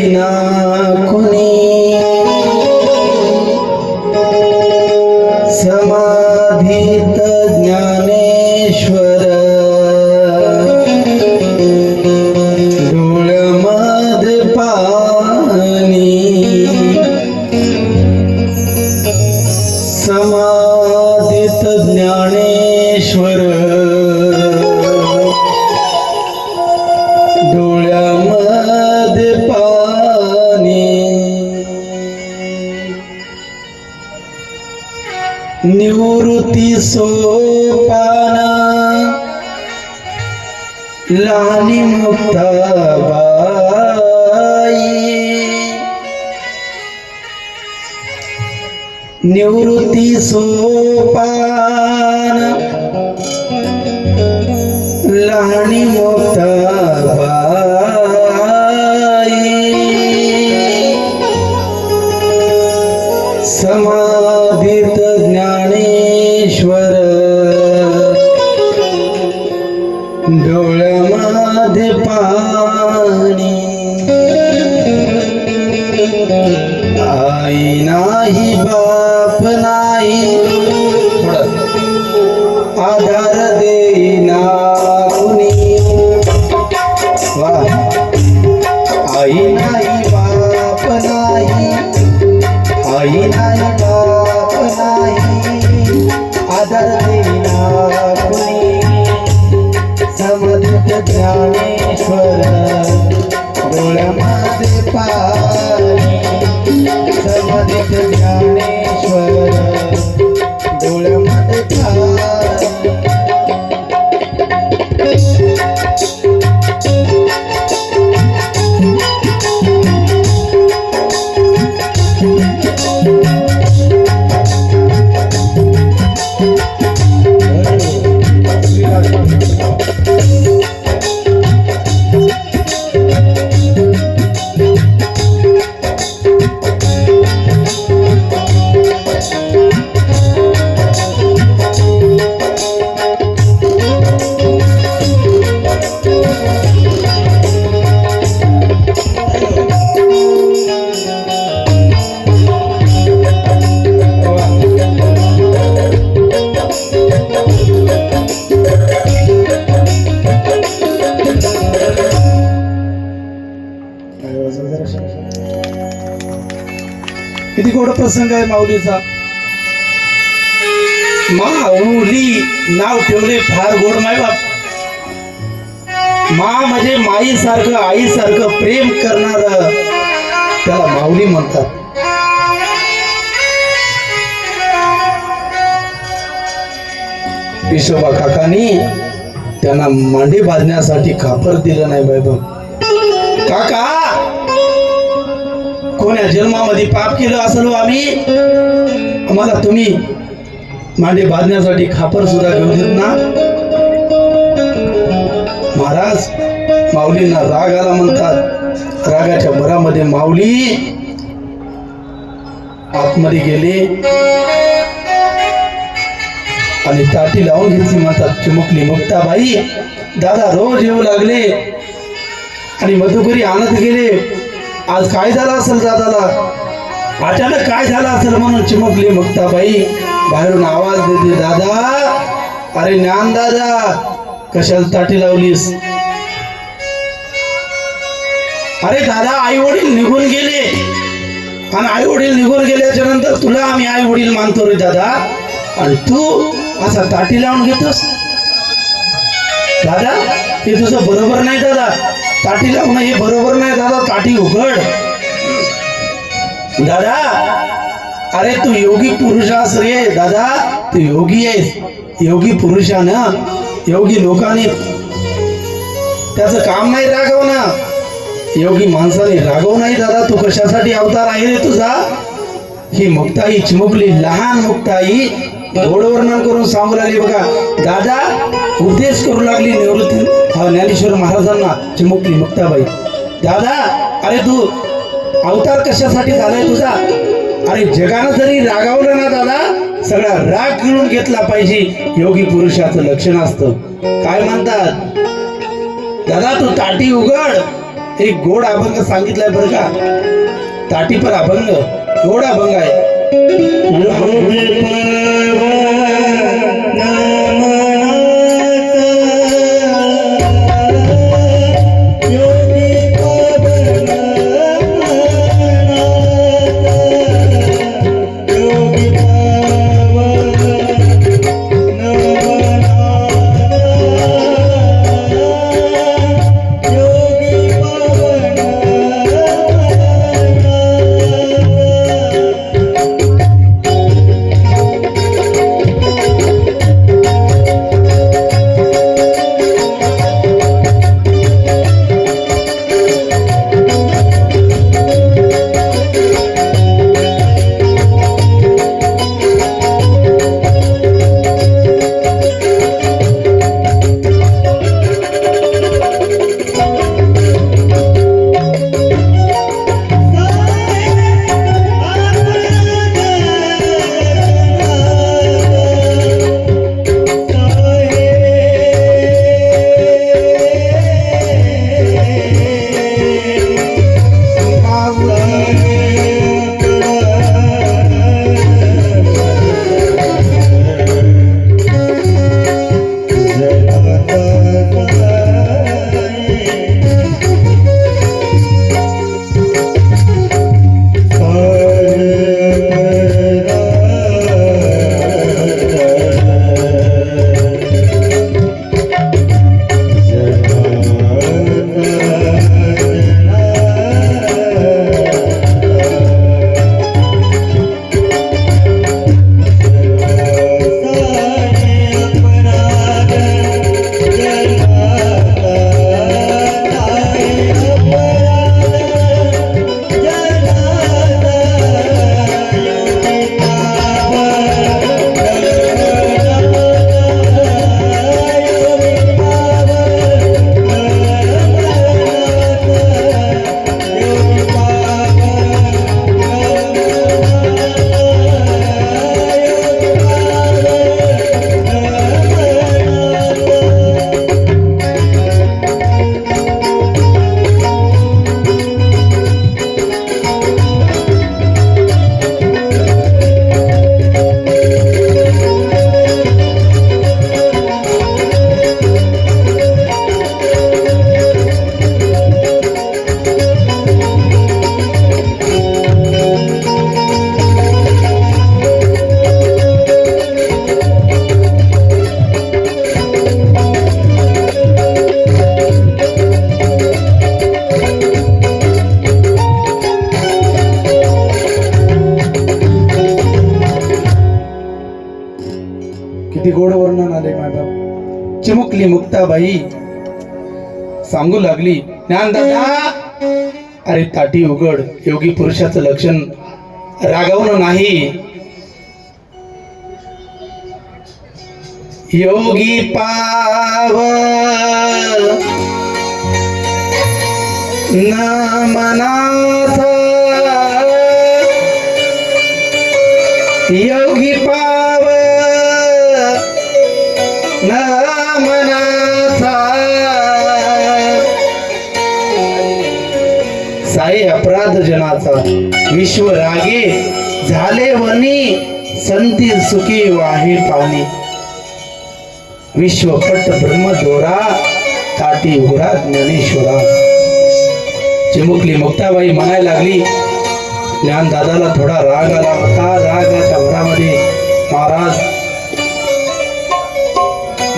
देईना कुणी समाधीत ज्ञानेश्वर डोळ्यामध्ये पाणी समाधीत ज्ञानेश्वर डोळ्यामध्ये पाणी निवृत्ती सोपान लहानी मुक्ताबाई निवृत्ती सोपान लहानी मुक्ताबाई समाधीत ज्ञानेश्वर डोळ्यामध्ये पाणी आई नाही बाप नाही आधार देईना कुणी वा आई नाही बाप नाही आई नाही बाप नाही आधार देईना कुणी समधित ज्ञानेश्वर डोळ्यामध्ये पाणी समधित ज्ञानेश्वर डोळ्यामध्ये पाणी किती गोड प्रसंग आहे माऊलीचा. माऊली नाव ठेवले फार गोड माय बाप. मा म्हणजे माई सारखं आई सारखं प्रेम करणार त्याला माऊली म्हणतात. विश्वबा काकांनी त्यांना मांडी बांधण्यासाठी खापर दिलं नाही बाय बाप. काका कोण्या जन्मामध्ये पाप केलं असेल आम्ही, आम्हाला तुम्ही मांडी बांधण्यासाठी खापर सुद्धा घेऊन देत ना. महाराज माऊलींना राग आला म्हणतात. रागाच्या भरामध्ये माऊली आतमध्ये गेले आणि ताटी लावून घेतली म्हणतात. चिमुकली मुक्ताबाई दादा रोज येऊ लागले आणि मधुकरी आणत गेले. आज काय झालं असेल दादाला, अचानक काय झालं असेल म्हणून चिमुकली मुक्ताबाई बाहेरून आवाज देते, दादा अरे ज्ञान दादा कशाला ताटी लावलीस. अरे दादा आई वडील निघून गेले आणि आई वडील निघून गेल्याच्या नंतर तुला आम्ही आई वडील मानतो रे दादा, आणि तू असा ताटी लावून घेतोस. दादा हे तुझं बरोबर नाही दादा, ताटी लावणं हे बरोबर नाही दादा, ताटी उघड. दादा अरे तू योगी पुरुष आहेस रे दादा, तू योगी आहेस. योगी पुरुषानं योगी लोकांनी त्याचं काम नाही रागवणं, योगी माणसाने रागव नाही दादा. तू कशासाठी अवतार आहे रे तुझा. ही मुक्ताई चिमुकली लहान मुक्ताई गोड वर्णन करून सांगू लागली बघा. दादा उपदेश करू लागली निवृत्ती ज्ञानेश्वर महाराजांना चिमुकली मुक्ताबाई. दादा अरे तू अवतार कशासाठी झालाय तुझा. अरे जगानं जरी रागावलं ना दादा, सगळा राग गिळून घेतला पाहिजे, योगी पुरुषाचं लक्षण असतं. काय म्हणतात दादा तू ताटी उघड एक गोड अभंग सांगितलाय बरं का, ताटीपर अभंग, गोड अभंग आहे. किती गोड वर्णन आले मॅडम. चिमुकली मुक्ताबाई सांगू लागली, ज्ञानदादा अरे ताटी उघड, योगी पुरुषाचं लक्षण रागवणं नाही. योगी पाव न मनाचा, योगी पाव न मनाचा, साई अपराध जनाचा, विश्व रागे झाले वनी, संती सुखी वाहे पाणी, विश्वपट ब्रह्म दोरा, ताटी उघडा ज्ञानेश्वरा. चिमुकली मुक्ताबाई म्हणायला लागली, ज्ञान दादाला थोडा राग आला होता. रागाच्या भरामध्ये महाराज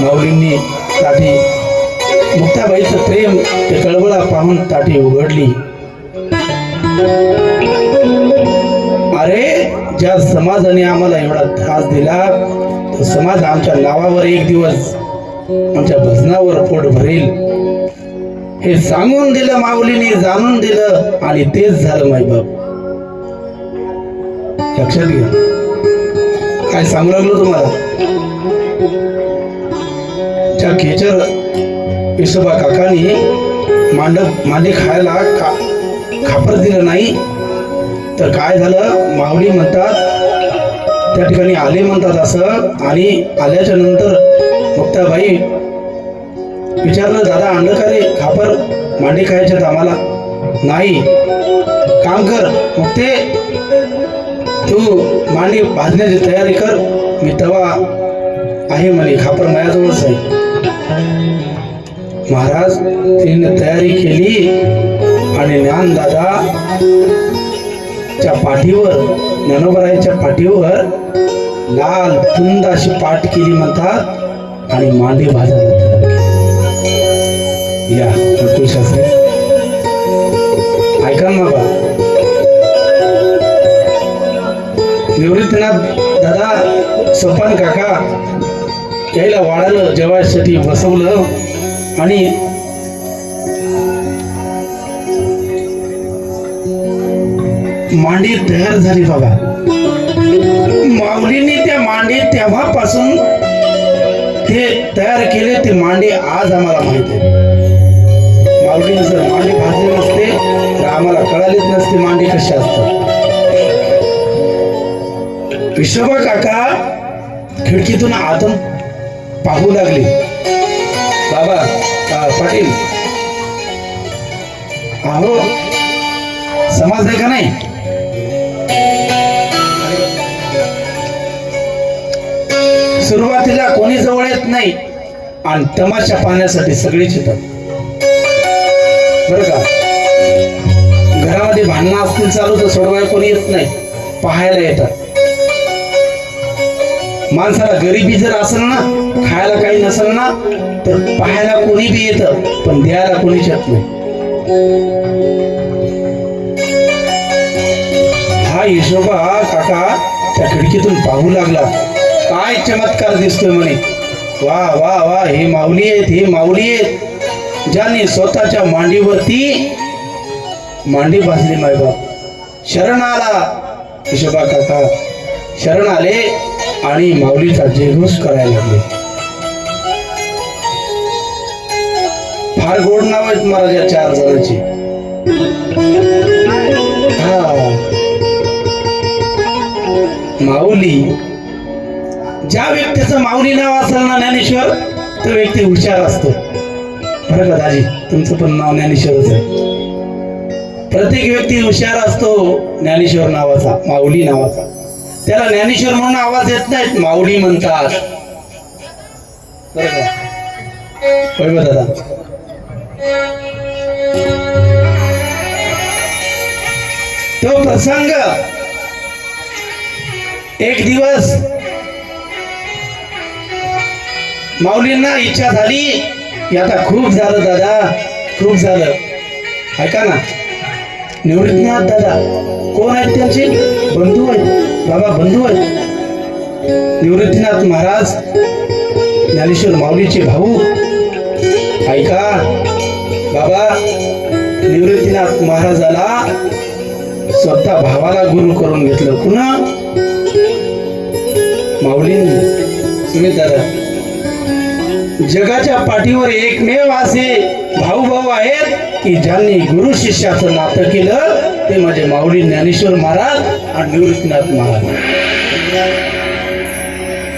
माऊलींनी ताटी, मुक्ताबाईचं प्रेम ते कळवळा पाहून ताटी उघडली. अरे ज्या समाजाने आम्हाला एवढा त्रास दिला, तो समाज आमच्या नावावर एक दिवस आमच्या भजनावर पोट भरेल हे सांगून दिलं माऊलीने, जाणून दिलं, आणि तेच झालं मायबाप. लक्षात घ्या काय सांगू लागलो तुम्हाला. त्या खेचर विसोबा काकांनी मांडे खायला खापर दिलं नाही तर काय झालं, माऊली म्हणतात त्या ठिकाणी आले म्हणतात असं. आणि आल्याच्या नंतर मुक्ताबाई विचारलं, दादा आणलं का रे खापर, मांडी खायच्यात आम्हाला? नाही. काम कर मग, ते तू मांडी भाजण्याची तयारी कर, मी तवा आहे म्हणे, खापर माझ्याजवळच आहे. महाराज तिने तयारी केली आणि ज्ञानदादाच्या पाठीवर, ज्ञानोबरायाच्या पाठीवर लाल तुंद अशी पाठ केली म्हणतात आणि मांडी भाजायला तयार केली. या शास्त्री ऐका ना बाबा. निवृत्तीनाथ दादा, सोपान काका यायला वाढायला जेवायसाठी बसवलं आणि मांडी तयार झाली बाबा. माऊलींनी त्या मांडी तेव्हापासून ते तयार केले, ते मांडी आज आम्हाला माहित आहे. माऊलीने जर मांडी भाजली नसते तर आम्हाला कळालीच नसते मांडी कशी असतात. विश्वभा काका खिडकीतून आतून पाहू लागले. बाबा पाटील, अहो समाज आहे का नाही? सुरुवातीला कोणी जवळ येत नाही आणि तमाशा पाहण्यासाठी सगळेच येतात बरं का. घरामध्ये भांडणं असतील चालू तर सोडवायला कोणी येत नाही, पाहायला येतात. माणसाला गरिबी जर असेल ना, खायला काही नसेल ना, तर पाहायला कोणी बी येतं, पण द्यायला कोणीच येत नाही. हा हिशोबा काका त्या खिडकीतून पाहू लागला. काय चमत्कार दिसतोय म्हणे. वा वा वा, हे माऊली आहेत, हे माऊली आहेत, ज्यांनी स्वतःच्या मांडीवरती मांडी भाजली. मायबाप शरण आला, हिशोबा काका शरण आले आणि माऊलीचा जयघोष करायला लागले. फार गोड नाव आहेत महाराज या 4 जणांची. हा माऊली, ज्या व्यक्तीचं माऊली नाव असेल ना ज्ञानेश्वर, तो व्यक्ती हुशार असतो बरं का दाजी. तुमचं पण नाव ज्ञानेश्वरच आहे. प्रत्येक व्यक्ती हुशार असतो ज्ञानेश्वर नावाचा, माऊली नावाचा. त्याला ज्ञानेश्वर म्हणून आवाज येत नाहीत, माऊली म्हणतात बरं का. होय बा दादा. तो प्रसंग एक दिवस माऊलींना इच्छा झाली, आता खूप झालं दादा, खूप झालं. ऐका ना, निवृत्तीनाथ दादा कोण आहेत? त्यांचे बंधू आहेत बाबा, बंधू आहेत. निवृत्तीनाथ महाराज ज्ञानेश्वर माऊलीचे भाऊ. ऐका बाबा, निवृत्तीनाथ महाराजाला स्वतः भावाला गुरु करून घेतलं. पुन्हा माऊलींनी. सुमित दादा, जगाच्या पाठीवर एकमेव असे भाऊ भाऊ आहेत की ज्यांनी गुरु शिष्याचं नातं केलं, ते म्हणजे माऊली ज्ञानेश्वर महाराज आणि निवृत्तीनाथ महाराज.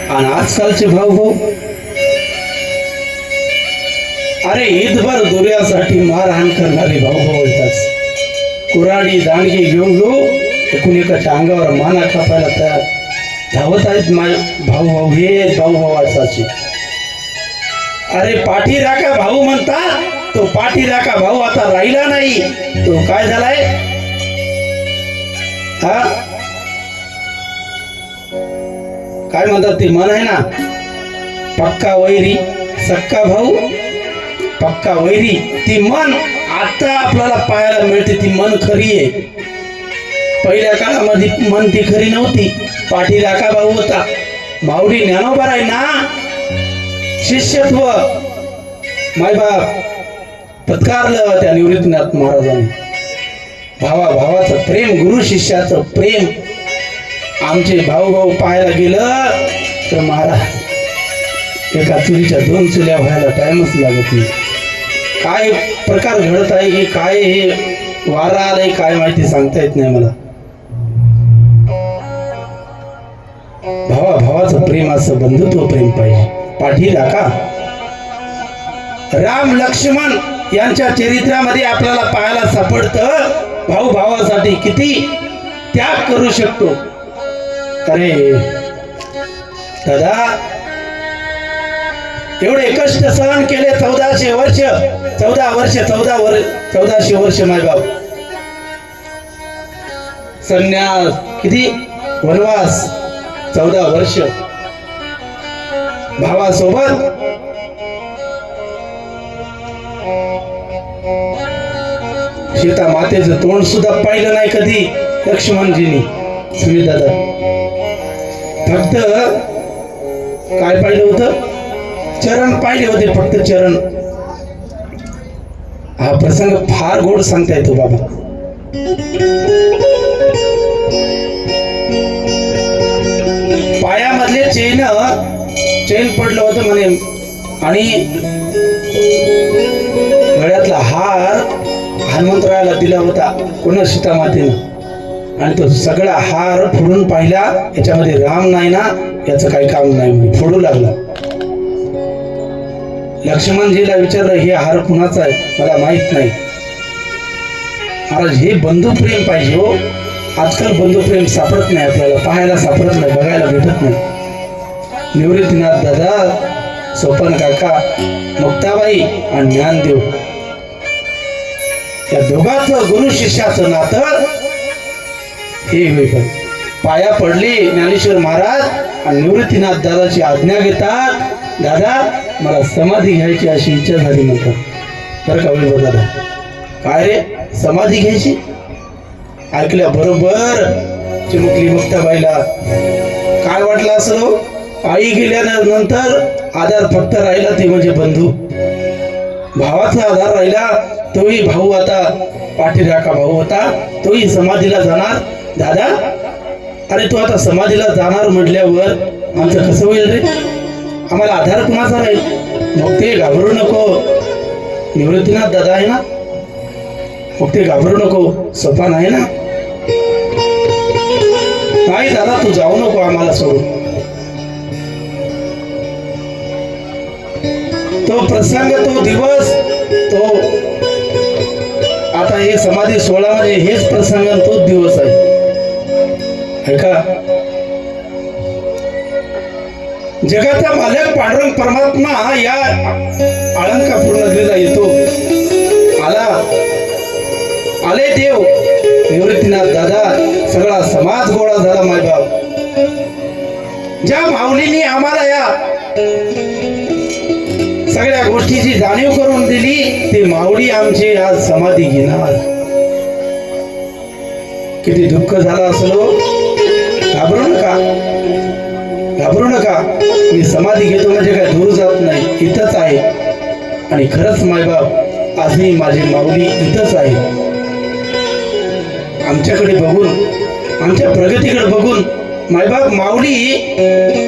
आणि आजकालचे भाऊ भाऊ, अरे ईदभर दुर्यासाठी मारहाण करणारे भाऊ भाऊ येतात. कुऱ्हाडी दांडगी घेऊन एकाच्या अंगावर माना कापायला तयार धावत आहेत भाऊ भाऊ. हे भाऊ भावाचे. अरे पाठी राखा भाऊ म्हणतात, तो पाठी राखा भाऊ आता राहिला नाही. तो काय झालाय? हा काय म्हणतात ते मन आहे ना, पक्का वैरी सक्का भाऊ, पक्का वैरी. ती मन आता आपल्याला पाहायला मिळते. ती मन खरी आहे. पहिल्या काळामध्ये मन ती खरी नव्हती. पाठी राखा भाऊ होता. माऊली ज्ञानोबा आहे ना, शिष्यत्व मायबाप पत्कारलं त्या निवृत्तीनाथ महाराजांनी. भावा भावाचं प्रेम, गुरु शिष्याचं प्रेम. आमचे भाऊ भाऊ पाहायला गेलं तर महाराज एका चुलीच्या 2 चुल्या व्हायला टाइमच लागत नाही. काय प्रकार घडत आहे, की काय हे वारा आलंय काय माहिती सांगता येत नाही मला. भावा भावाचं प्रेम असं बंधुत्व प्रेम पाहिजे. पाठी राखा. राम लक्ष्मण यांच्या चरित्रामध्ये आपल्याला पाहायला सापडतं भाऊ भावासाठी किती त्याग करू शकतो. अरे दादा एवढे कष्ट सहन केले 1400 वर्ष 1400 वर्ष मायबाप संन्यास किती वनवास 14 वर्ष भावासोबत सीता मातेचं तोंड सुद्धा पाहिलं नाही कधी लक्ष्मणजींनी. सुमित दादा फक्त काय पाहिलं होतं? चरण पाहिले होते फक्त चरण. हा प्रसंग फार गोड सांगता येतो बाबा. पायामधले चेन पडलं होतं म्हणे आणि गळ्यातला हार हनुमंतरायाला दिला होता कोणा सीता मातेनं आणि तो सगळा हार फोडून पाहिला. याच्यामध्ये राम नाही ना, याचं काही काम नाही, फोडू लागला. लक्ष्मणजीला विचारलं हे हार कुणाचा आहे? मला माहित नाही. महाराज हे बंधुप्रेम पाहिजे हो. आजकाल बंधुप्रेम सापडत नाही, आपल्याला पाहायला सापडत नाही, बघायला भेटत नाही. निवृत्तीनाथ दादा, सोपन काका, मुक्ताबाई आणि ज्ञानदेव या दोघांचं गुरु शिष्याचं नातं हे होईल. पाया पडले ज्ञानेश्वर महाराज आणि निवृत्तीनाथ दादाची आज्ञा घेतात. दादा मला समाधी घ्यायची अशी इच्छा झाली म्हणतात. बरं का वैभव दादा? काय रे समाधी घ्यायची? ऐकल्या बरोबर चिमुकली मुक्ताबाईला काय वाटलं असं? आई गेल्यानंतर आधार फक्त राहिला ते म्हणजे बंधू. भावाचा आधार राहिला तोही भाऊ, आता पाठीराखा भाऊ होता तोही समाधीला जाणार. दादा अरे तू आता समाधीला जाणार म्हटल्यावर आमचं कसं होईल रे? आम्हाला आधार कुणाचा राहील? मग ते घाबरू नको. निवृत्तीनाथ दादा आहे ना, मग ते घाबरू नको. सोपान आहे ना. नाही दादा तू जाऊ नको आम्हाला सोडून. तो प्रसंग, तो दिवस, तो आता हे समाधी सोहळा म्हणजे हेच प्रसंग, तोच दिवस आहे. ऐका, जगाचा मालक पांडुरंग परमात्मा या अलंकापूर नगरीला येतो. आले देव निवृत्तीनाथ दादा, सगळा समाज गोळा झाला. मायबाप ज्या माऊलींनी आम्हाला या सगळ्या गोष्टीची जाणीव करून दिली ते माऊली आमची आज समाधी घेणार. किती दुःख झालं असलो, घाबरू नका, घाबरू नका. मी समाधी घेतो म्हणजे काय दूर जात नाही, इथंच आहे. आणि खरंच मायबाप आजही माझी माऊली इथंच आहे. आमच्याकडे बघून, आमच्या प्रगतीकडे बघून मायबाप माऊली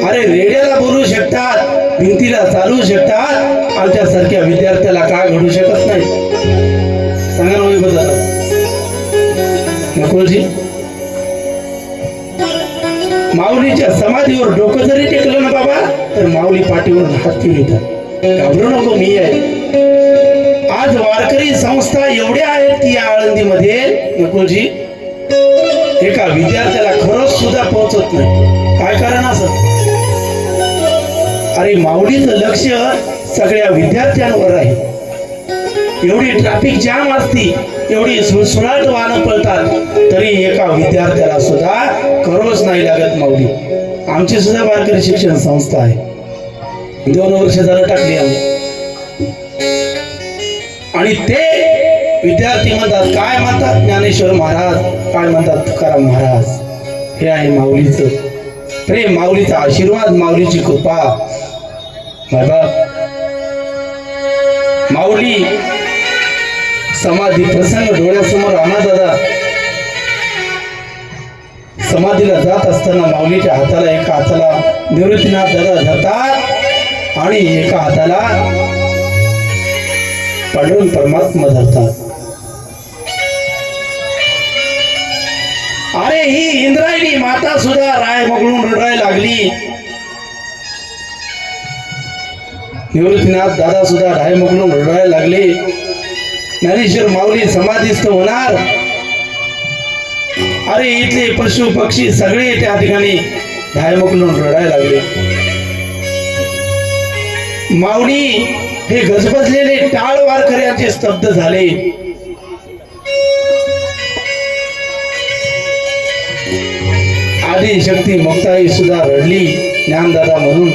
अरे रेड्याला बोलू शकतात, भिंतीला चालू शकतात, आमच्यासारख्या विद्यार्थ्याला का घडू शकत नाही? सांगा ना वैभव दादा. नकुलजी माऊलीच्या समाधीवर डोकं जरी टेकलं ना बाबा तर माऊली पाठीवरून हात घेऊन येतात. घाबरू नको, मी आहे. आज वारकरी संस्था एवढ्या आहेत की या आळंदीमध्ये नकुलजी एका विद्यार्थ्याला खरंच सुद्धा पोहोचत नाही. काय कारण असं? अरे माऊलीचं लक्ष सगळ्या विद्यार्थ्यांवर आहे. एवढी ट्रॅफिक जाम असती, एवढी सुळसुळाट वाहनं पळतात, तरी एका विद्यार्थ्याला सुद्धा खरोच नाही लागत माऊली. आमची सुद्धा वारकरी शिक्षण संस्था आहे, 2 वर्ष झालं टाकली आम्ही. आणि ते विद्यार्थी म्हणतात, काय म्हणतात ज्ञानेश्वर महाराज, काय म्हणतात तुकाराम महाराज. हे आहे माऊलीचं प्रेम, माऊलीचा आशीर्वाद, माऊलीची कृपा. बाबा माऊली समाधी प्रसंग डोळ्यासमोर आणा दादा. समाधीला जात असताना माऊलीच्या हाताला, एका हाताला निवृत्तीनाथ दादा धरतात आणि एका हाताला पांडुरंग परमात्मा धरतात. अरे ही इंद्रायणी माता सुद्धा राय मगळून रडायला लागली. निवृत्तीनाथ दादा सुद्धा ढाय मोकलून रडायला लागले. ज्ञानेश्वर माऊली समाधीस्थ होणार. अरे इथले पशु पक्षी सगळे त्या ठिकाणी ढाय मोकलून रडायला लागले. माऊली हे गजबजलेले टाळ वारकऱ्यांचे स्तब्ध झाले. आदी शक्ती मुक्ताई सुद्धा रडली ज्ञानदादा म्हणून.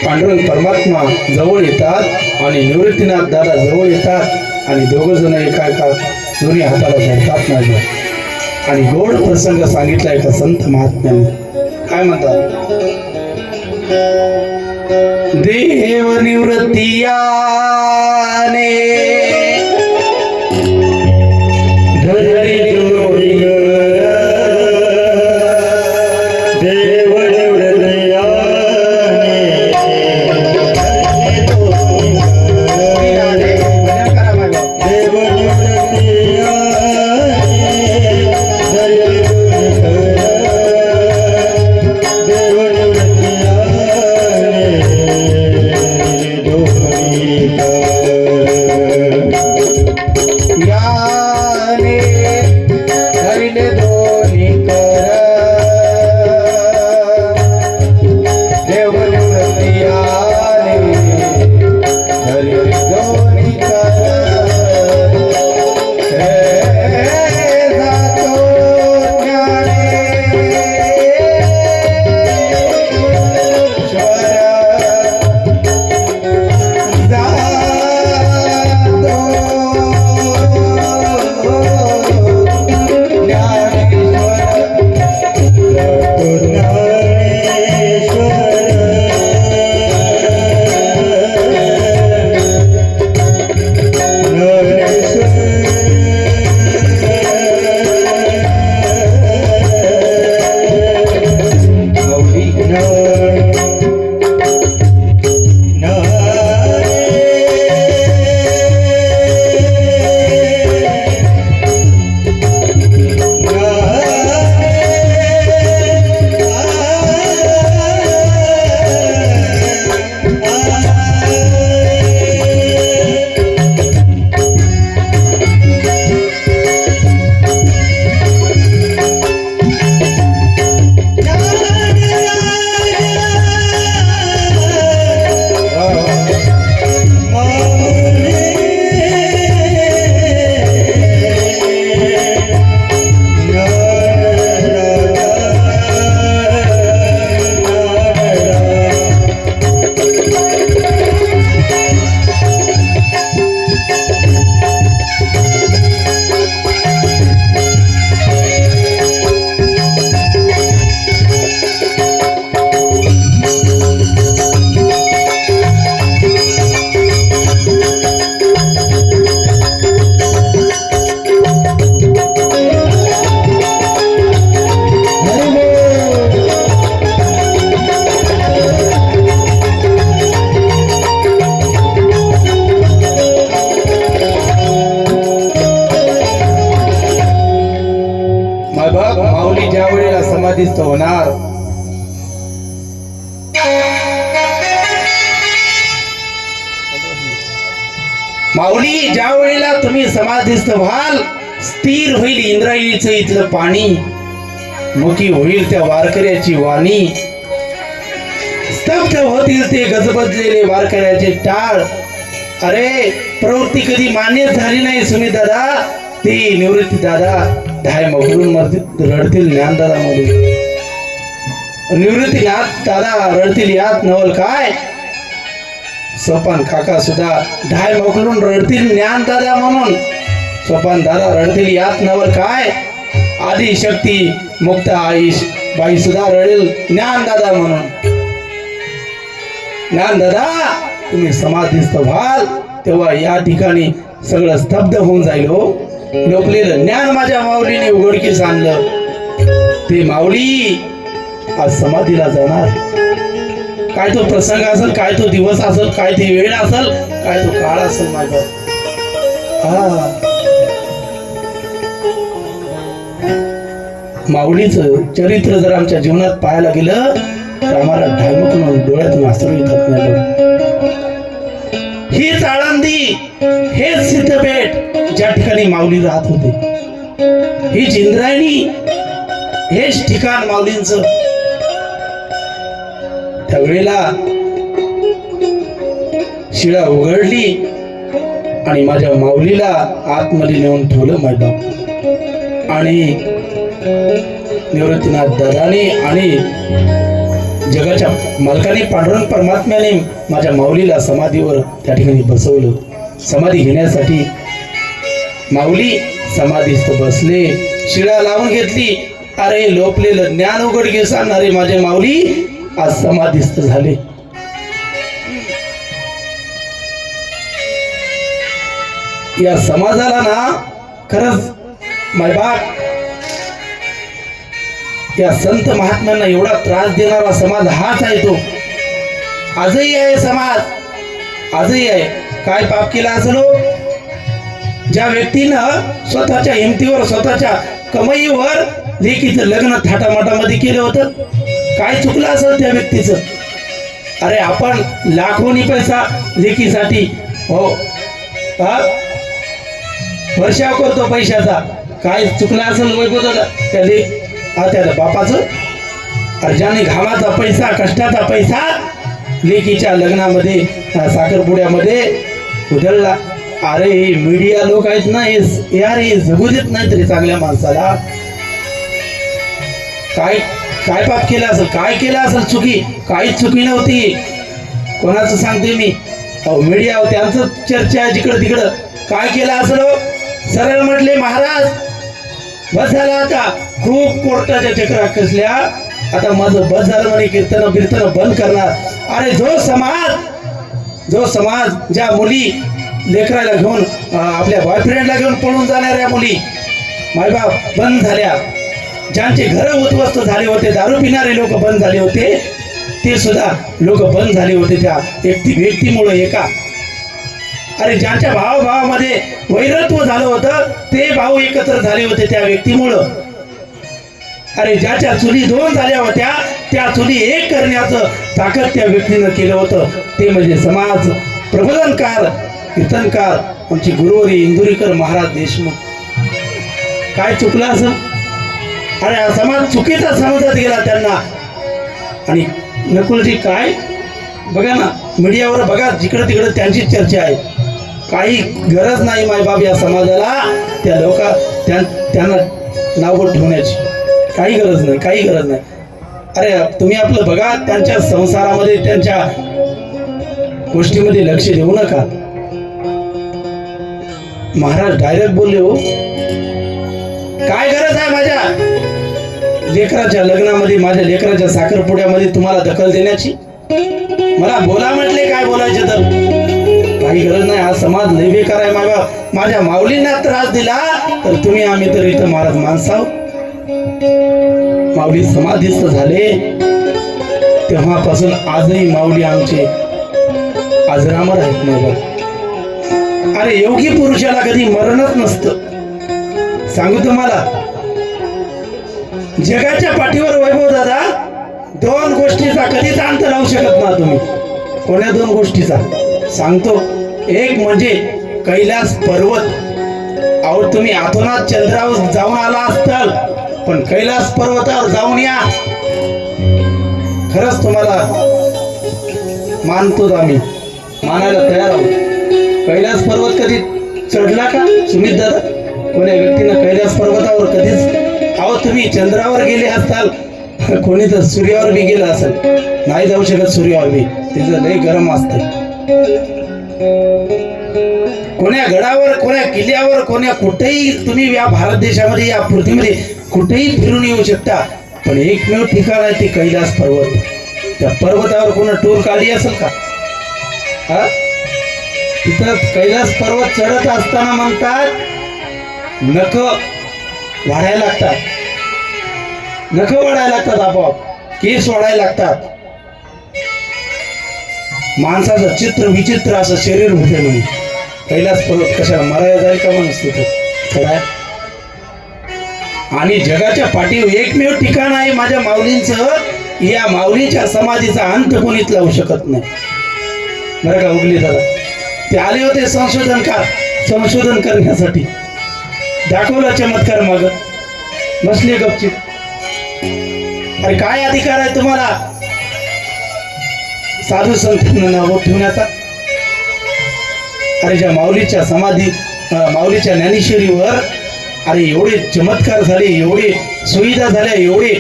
पांडुरंग परमात्मा जवळ येतात आणि निवृत्तीनाथ दादा जवळ येतात आणि दोघ जण एका दोन्ही हाताला धरतात माझ्या आणि गोड प्रसंग सांगितला एका संत महात्म्याने. काय म्हणतात? देव निवृत्तीयाने धरी जोडी देव माऊली ज्या वेळेला समाधीस्थ होणार माऊली ज्या वेळेला तुम्ही समाधीस्थ व्हाल स्थिर होईल इंद्रायणीचं इथलं पाणी मुकी होईल त्या वारकऱ्याची वाणी स्तब्ध होतील ते गजबजलेले वारकऱ्याचे टाळ. अरे प्रवृत्ती कधी मान्य झाली नाही सुनी दादा ती निवृत्ती दादा ढाय मोकलून रडतील ज्ञानदादा मधून. निवृत्तीनाथ दादा रडतील यात नवल काय. सोपान काका सुद्धा ढाय मोकलून रडतील ज्ञानदादा म्हणून. सोपान दादा रडतील यात नवल काय. आदी शक्ती मुक्त आईश बाई सुद्धा रडेल ज्ञानदादा म्हणून. ज्ञानदादा तुम्ही समाधीस्थ व्हाल तेव्हा या ठिकाणी सगळं स्तब्ध होऊन जाईल. हो लोकलेलं ज्ञान माझ्या माऊलीने उघडकीस आणलं. ते माऊली आज समाधीला जाणार. काय तो प्रसंग असेल काय तो दिवस असेल काय ते वेळ असेल काय तो काळ असेल माझा. माऊलीचं चरित्र जर आमच्या जीवनात पाहायला गेलं तर आम्हाला ढाळमुखून डोळ्यातून आसरू येतात नाही. हीच आळंदी, हेच सिद्धपेठ ज्या ठिकाणी माऊली राहत होते, हीच इंद्रायणी, हेच ठिकाण माऊलींचं. त्यावेळेला शिळा उघडली आणि माझ्या माऊलीला आतमध्ये नेऊन ठेवलं मायबाप. आणि निवृत्तीनाथ दादाने आणि जगाच्या मालकाने पांडुरंग परमात्म्याने माझ्या माऊलीला समाधीवर त्या ठिकाणी बसवलं. समाधी घेण्यासाठी माऊली समाधीस्थ बसले, शिळा लावून घेतली. अरे लोपलेलं ज्ञान उघडकीस आणणारे माझे माऊली आज समाधीस्थ झाले. या समाजाला ना खरंच मायबाप, या संत महात्म्यांना एवढा त्रास देणारा समाज हाच आहे. तो आजही आहे, समाज आजही आहे. काय पाप केला असेल हो? ज्या व्यक्तीनं स्वतःच्या हिमतीवर, स्वतःच्या कमाईवर लेकीचं लग्न थाटामाटामध्ये केलं होतं, काय चुकलं असेल त्या व्यक्तीचं? अरे आपण लाखोनी पैसा लेकीसाठी हो वर्षाव करतो पैशाचा, काय चुकला असेल वैभव दादा त्या बापाचं? अर्जाने घामाचा पैसा, कष्टाचा पैसा लेकीच्या लग्नामध्ये, साखरपुड्यामध्ये उधळला. अरे मीडिया लोक आहेत ना, हे यार हे जगू देत नाही तरी चांगल्या माणसाला. काय काय पाप केलं असेल, काय केलं असेल चुकी? काहीच चुकी नव्हती. कोणाचं सांगते मी? मीडिया त्यांचं चर्चा आहे जिकडं तिकडं. काय केलं असेल? सरळ म्हटले महाराज बस झाला, आता खूप कोर्टाच्या चक्रा कसल्या, आता माझं बस झालं म्हणे, कीर्तन बिर्तन बंद करणार. अरे जो समाज ज्या मुली लेकराला घेऊन आपल्या बॉयफ्रेंडला घेऊन पळून जाणाऱ्या मुली मायबाप बंद झाल्या, ज्यांचे घर उद्ध्वस्त झाले होते, दारू पिणारे लोक बंद झाले होते, ते सुद्धा लोक बंद झाले होते त्या व्यक्तीमुळे एका. अरे ज्यांच्या भावाभावामध्ये वैरत्व झालं होतं, ते भाऊ एकत्र झाले होते त्या व्यक्तीमुळं. अरे ज्याच्या चुली दोन झाल्या होत्या, त्या चुली एक करण्याचं ताकद त्या व्यक्तीनं केलं होतं. ते म्हणजे समाज प्रबोधनकार, कीर्तनकार आमचे गुरुवरी इंदुरीकर महाराज देशमुख. काय चुकलं असं? अरे हा समाज चुकीचा समजत गेला त्यांना. आणि नकुलजी काय बघा ना, मीडियावर बघा, जिकडं तिकडं त्यांची चर्चा आहे. काही गरज नाही मायबाप या समाजाला त्यांना नाव ठेवण्याची, काही गरज नाही, काही गरज नाही. अरे तुम्ही आपलं बघा, त्यांच्या संसारामध्ये, त्यांच्या गोष्टीमध्ये लक्ष देऊ नका. महाराज डायरेक्ट बोलले हो, काय गरज आहे माझ्या लेकराच्या लग्नामध्ये, माझ्या लेकराच्या साखरपुड्यामध्ये तुम्हाला दखल देण्याची? मला बोला म्हटले, काय बोलायचे तर काही गरज नाही. हा समाज लय बेकार आहे मायबाप. माझ्या माऊलींना त्रास दिला तर तुम्ही आम्ही तर इथं महाराज माणसाव. माऊली समाधीस्थ झाले तेव्हापासून आजही माऊली आमचे अजरामर आहेत मायबाप. अरे योगी पुरुषाला कधी मरणच नसतं. सांगू तुम्हाला, जगाच्या पाठीवर वैभव दादा दोन गोष्टीचा कधीच अंत लावू शकत ना तुम्ही. कोण्या दोन गोष्टीचा सांगतो. एक म्हणजे कैलास पर्वत. अहो तुम्ही अथोनाथ चंद्रावर जाऊन आला असताल, पण कैलास पर्वतावर जाऊन या, खरंच तुम्हाला मानतो, आम्ही मानायला तयार आहोत. कैलास पर्वत कधी चढला का सुमित दादा? कोण्या व्यक्तीनं कैलास पर्वतावर कधीच? अहो तुम्ही चंद्रावर गेले असताल, कोणी तर सूर्यावर बी गेलं असेल, नाही जाऊ शकत सूर्यावर बी, तिथं लय गरम असतं. कोण्या गडावर, कोण्या किल्ल्यावर, कोण्या कुठेही तुम्ही या भारत देशामध्ये, या पृथ्वीमध्ये कुठेही फिरून येऊ शकता, पण एकमेव ठिकाण आहे ते कैलास पर्वत. त्या पर्वतावर कोणा टूर काढली असेल का? हा, तिथं कैलास पर्वत चढत असताना म्हणतात नख वाढायला लागतात, नख वाढायला लागतात, आपोआप केस वाढायला लागतात. माणसाचं चित्र विचित्र असं शरीर होते म्हणून. कैलास पर्वत कशाला मरायला जाईल का म्हणून तिथं चढाय? आणि जगाच्या पाठीवर एकमेव ठिकाण आहे माझ्या माऊलींचं. या माऊलीच्या समाधीचा अंत कोणीच लावू शकत नाही. बरं का उगली दादा, ते आले होते संशोधन करण्यासाठी. दाखवला चमत्कार, मग बसले गपचिप. अरे काय अधिकार आहे तुम्हाला साधू संतांना नाव ठेवण्याचा? अरे ज्या माऊलीच्या समाधी, माऊलीच्या ज्ञानेश्वरीवर अरे एवढे चमत्कार झाले, एवढे सुविधा झाल्या, एवढे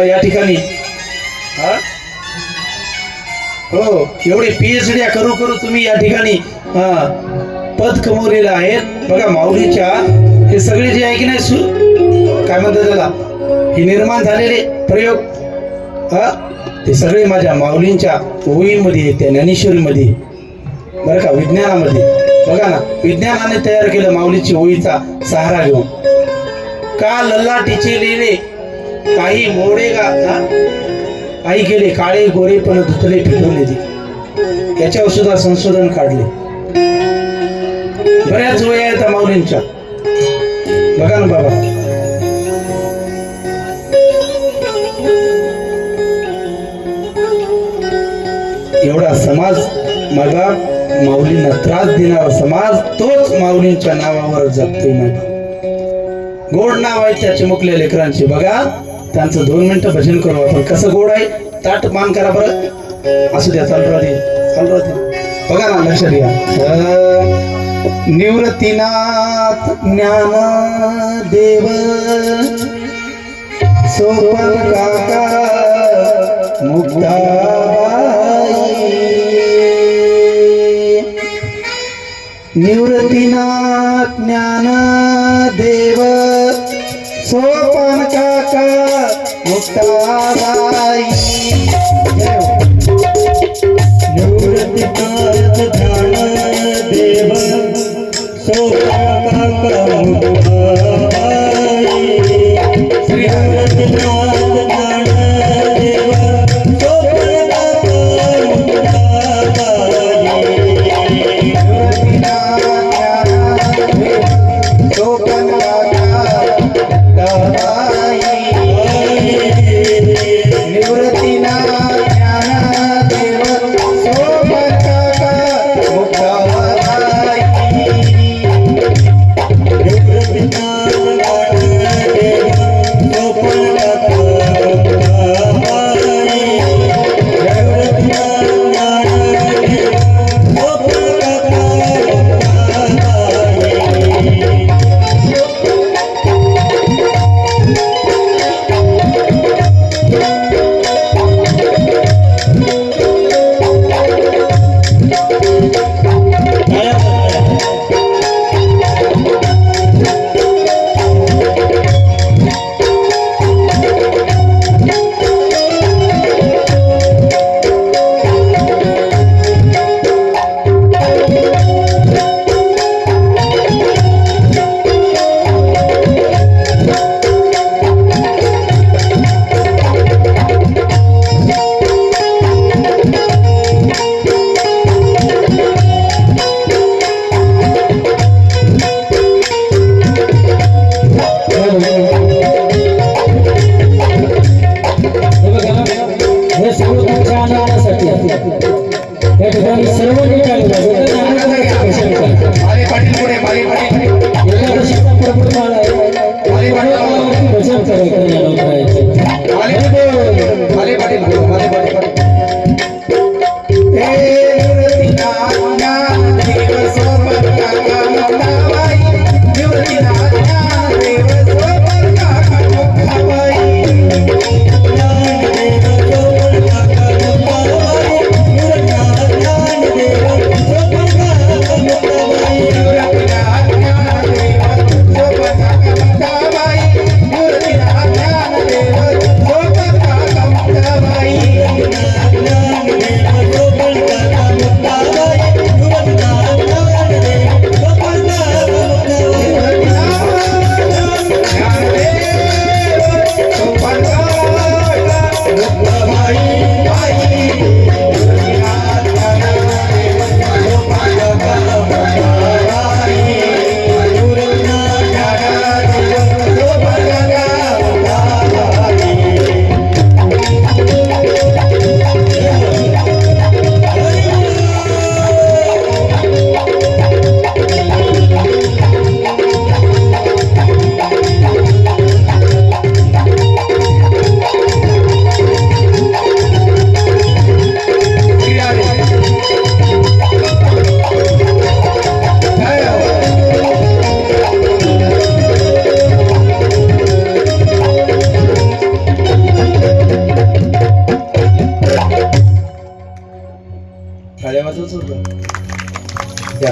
या ठिकाणी हो एवढे PhD करू करू तुम्ही या ठिकाणी पद कमवलेलं आहे. बघा माऊलीच्या हे सगळे जे आहे की नाही काय म्हणतात त्याला, हे निर्माण झालेले प्रयोग ते सगळे माझ्या माऊलींच्या ओळीमध्ये, त्या ज्ञानेश्वरीमध्ये. बरं का, विज्ञानामध्ये बघा ना, विज्ञानाने तयार केलं माऊलीची ओळीचा सहारा घेऊन. का लल्लाटीचे लिहिले काही मोडे काही केले काळे गोरे पण धुतले फिटवले दे. याच्यावर सुद्धा संशोधन काढले. बऱ्याच ओळी आहेत माऊलींच्या. बघा ना बाबा, एवढा समाज माझा माऊलींना त्रास देणारा समाज, तोच माऊलींच्या नावावर जगतोय. माझा गोड नाव आहे त्या चिमुकल्या लेकरांचे. बघा त्यांचं 2 मिनिटं भजन करू आपण. कसं गोड आहे, ताट मान करा बरं. असू द्या, चालू राहते. बघा ना, लक्षात घ्या. निवृत्तीनाथ ज्ञान देव सोपन काका मुक्ताबाई. निवृत्तीनाथ ज्ञान देव सोपन काका मुक्ताबाई. निवृत्तीनाथ ज्ञान देव सोपन काका मुक्ताबाई. श्री निवृत्तीनाथ ज्ञान देव सोपन काका मुक्ताबाई. सोपन काका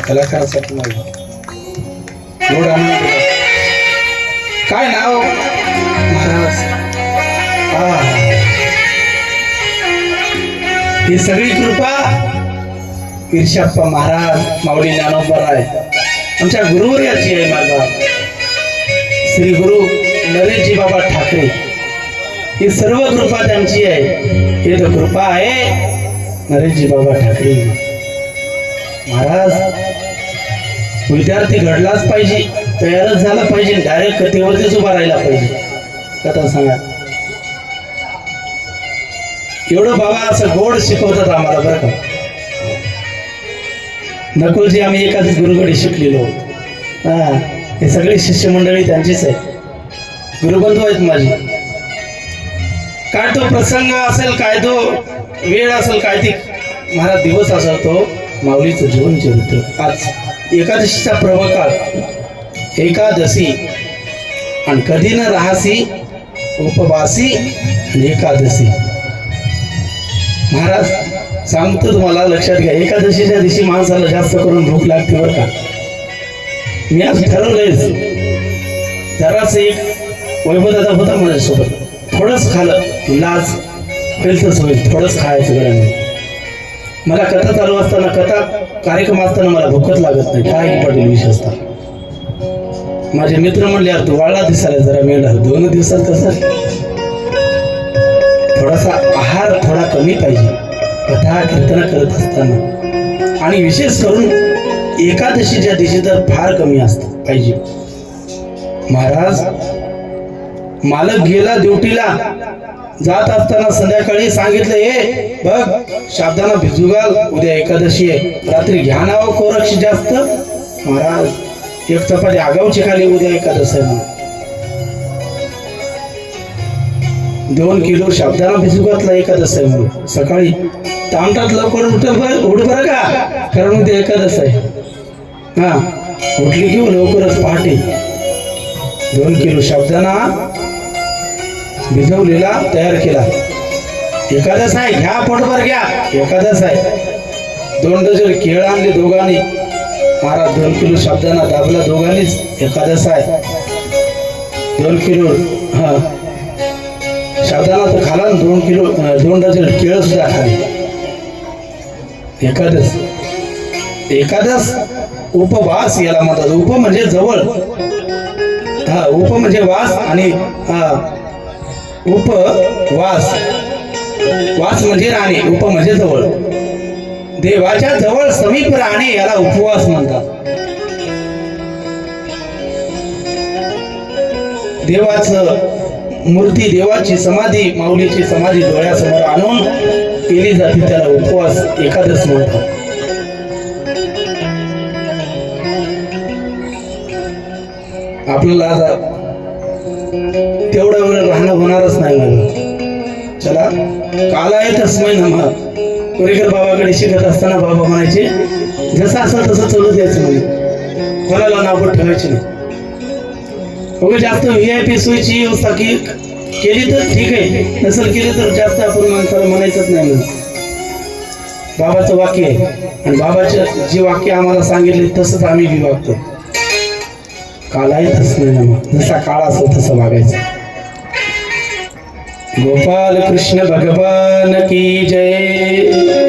कलाकारासाठी माझं गोड आनंद दिला. काय नाव महाराज? ही सगळी कृपा ईर्ष्याप्पा महाराज माऊली ज्ञानोबराय आमच्या गुरुवर्याची आहे. माझा श्री गुरु नरेशजी बाबा ठाकरे ही सर्व कृपा त्यांची आहे. हे तर कृपा आहे नरेशजी बाबा ठाकरे महाराज. विद्यार्थी घडलाच पाहिजे, तयारच झाला पाहिजे, डायरेक्ट कथेवरतीच उभा राहिला पाहिजे. कथा सांगा एवढं बाबा असं गोड शिकवतात आम्हाला बरं का. नकुलजी आम्ही एकाच गुरुकडे शिकलेलो. हे सगळी शिष्यमंडळी त्यांचीच आहे, गुरुबंधू आहेत माझी. काय तो प्रसंग असेल, काय तो वेळ असेल, काय ती महाराज दिवस असेल, तो माऊलीचं जीवन चरित्र. आज एकादशीचा प्रवकाळ, एकादशी आणि कधी न राहासी उपवासी आणि एकादशी. महाराज सांगतो तुम्हाला, लक्षात घ्या. एकादशीच्या दिवशी माणसाला जास्त करून भूक लागते बरं का. मी आज ठरवलंयच, जराच एक वैभवदादा होता माझ्यासोबत, थोडंच खाल्लं, लाज होईल तसं होईल, थोडंच खायचं गरज. मला कथा चालू असताना, कथा कार्यक्रम असताना मला भूकच लागत नाही. काय पडेल विषय असता. माझे मित्र म्हणले यार तू वाळला दिसायला जरा मेंढा, 2 दिवसात कसं थोडासा आहार थोडा कमी पाहिजे कथा कीर्तन करत असताना. आणि विशेष करून एकादशीच्या दिवशी तर फार कमी असतं पाहिजे. महाराज मालक गेला ड्युटीला, जात असताना संध्याकाळी सांगितलं, हे बघ शाब्दाना भिजू घाल, उद्या एकादशी आहे, रात्री घ्या नाव कोरक्षी जास्त. महाराज एक चपाती आगाऊची खाली, उद्या एकादशी आहे म्हणून 2 किलो शाब्दाना भिजू घातला एकादशी आहे म्हणून. सकाळी तामटात लवकर उठ बरं का, कारण उद्या एकादशी आहे. उठली घेऊ लवकरच पहाटे 2 किलो शाब्दाना भिजवलेला तयार केला. एकादश आहे, घ्या पोटभर घ्या, एकादश आहे. 2 डझन केळ आणले दोघांनी. महाराज 2 किलो शाब्दाना दाबला दोघांनीच, एकादश आहे. 2 किलो शाब्दाना तर खाला, 2 डझन केळ सुद्धा खाली. एकादश. एकादश उपवास याला म्हणतात. उप म्हणजे जवळ, उप म्हणजे वास, आणि उपवास, वास म्हणजे राहणे, उप म्हणजे जवळ. देवाच्या जवळ समीप राहणे याला उपवास म्हणतात. देवाचं मूर्ती, देवाची समाधी, माऊलीची समाधी डोळ्यासमोर आणून केली जाते, त्याला उपवास एकादश म्हणतात. आपल्याला आता तेवढा वेळ राहणं होणारच नाही मला. चला काला येतच नाही ना. मग कोरेकर बाबाकडे शिकत असताना बाबा म्हणायचे, जसं असं तसं चालू द्यायचं म्हणे, कोणाला नाव ठेवायचे नाही. बघा जास्त VIP सोयीची व्यवस्था केली तर ठीक आहे, नसेल केली तर जास्त आपण माणसाला म्हणायचंच नाही म्हणून. बाबाचं वाक्य आहे, आणि बाबाचं जे वाक्य आम्हाला सांगितले तसंच आम्ही बी वागतो. काला येतच नाही ना, मग जसा काळ असेल तसं वागायचं. गोपाल कृष्ण भगवान की जय.